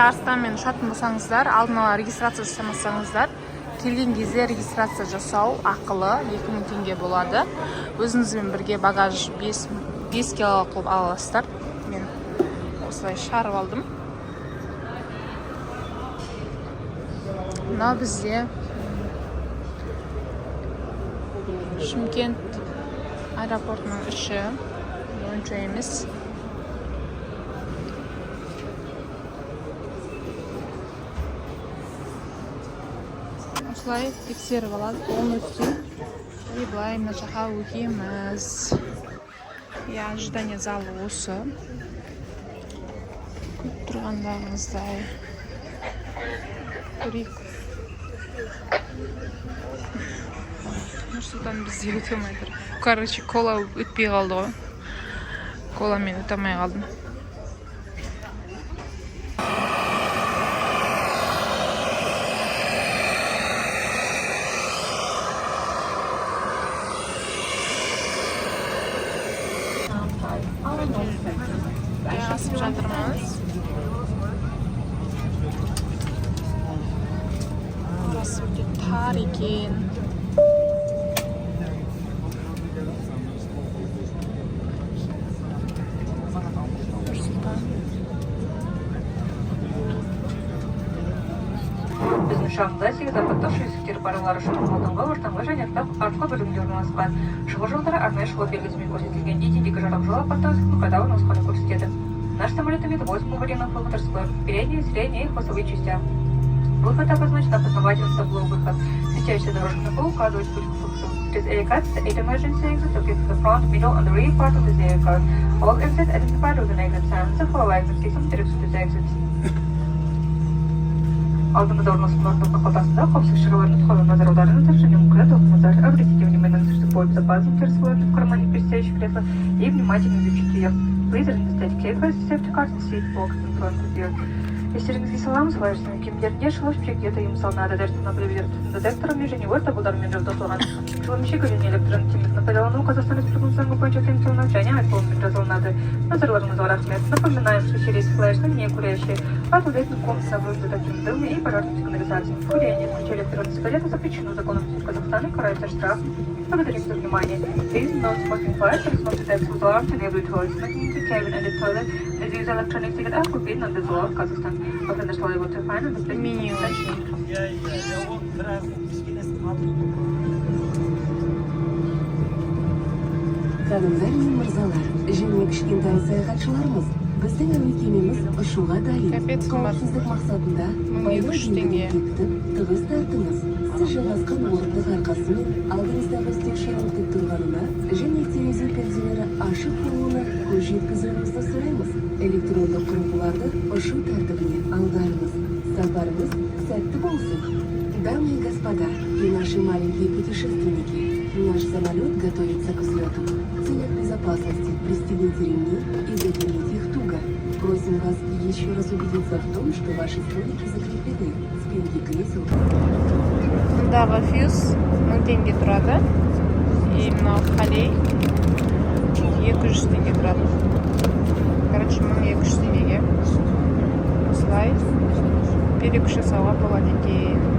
Арыстанмен ұшатын болсаңыздар, алдын ала регистрация жасамасаңыздар, келген кезде регистрация жасау ақылы 2000 теңге болады. Өзіңізбен бірге багаж 5 кило қылып аласыздар. Мен осылай шығарып алдым. Мына бізде Шымкент аэропортының іші онша емес. Осылай тексеріп алады, полностью. И былай мына жаққа өтеміз. Ожидание залы осы. Күтіп тұрғандағыңыздай. Көрейік. Нұрсұлтан бізде өте алмай тұр. Короче, кола өтпей қалды ғой. Кола мен өте алмай қалдым. Асып жатырмыз. Асып тар екен. Біздің ұшағында 8 апаттық жүзіктер барулар үшін алдыңғы, ортаңғы және артқы бөлімде орналасқан. Шығу жолдары арнайы шұғыл белгісімен көрсетілген едендегі жарық жол апаттық қадағын нұсқаны көрсетеді. Наш самолет имеет 8 аварийных выходов в передней, средней и хвостовые частях. Выход обозначен опознавательным табло выход. Светящаяся дорожка на пол указывает путь к выходу. It is AirCard, the 8 emergency exits located in the front, middle and the rear part of this AirCard. All exits identified with an exit sign. The following system directs to the exits. Алдымызда орналасқан орындық қалтасында қауіпсіздік шараларын тұтқаны назар аударыңыздар және мұқият оқыңыздар. Обратите внимание на то, что пояс безопасности расположен в кармане предстоящего кресла и внимательно изучите ее. Please understand carefully safety cards and seat box in front of you. Естеріңізге саламыз, лайфстың киімдерінде шылыш пешекте тыйым салынады. Дәрістің аббревиатурасының детекторымен және өрт дабылдарымен жабдықталған. Шылымшегі және электронды темекіні пайдалану Қазақстан Республикасының заңы бойынша тыйым салынады және айыппұлмен жазаланады. Назарларыңызға рахмет. Напоминаем, что через флешные не курящие отвлекли комнату на вызов таким дымом и пожарной сигнализацией. Курение в ключе электронной сигареты запрещено законом Казахстана и карается штрафом. Благодарим за внимание. Please note smoking fires and smoke detectors with alarms in every toilet. Smoking in the cabin and the toilet is used electronic cigarette are forbidden under the law of Kazakhstan. Vatandaşlar able to find and the menu. Ханымдар мен мырзалар, және кішкентай саяхатшыларымыз, біздің әуе кемеміз ұшуға дайын. Қауіпсіздік мақсатында байлы деңгейді бекітіп, тығыз тартыңыз. Сіз жалғасқан орындық арқасымен алдыңыздағы стек шаралатып тұрғанына және терезе перделері ашық болуына көз жеткізуіңізді сұраймыз. Электрондық құрылғыларды ұшу тәртібіне алдарыңыз. Сапарыңыз сәтті болсын. Дамы и господа, и наши маленькие путешественники, наш самолет готовится к взлету. В целях безопасности пристегните ремни и затяните их туго. Просим вас еще раз убедиться в том, что ваши столики закреплены. Спинки кресел. Мұндағы фьюз 1000 теңге тұрады. И мынау халей 200 теңге тұрады. Короче, 1200 теңгеге осылай перекус жасауға болады екен.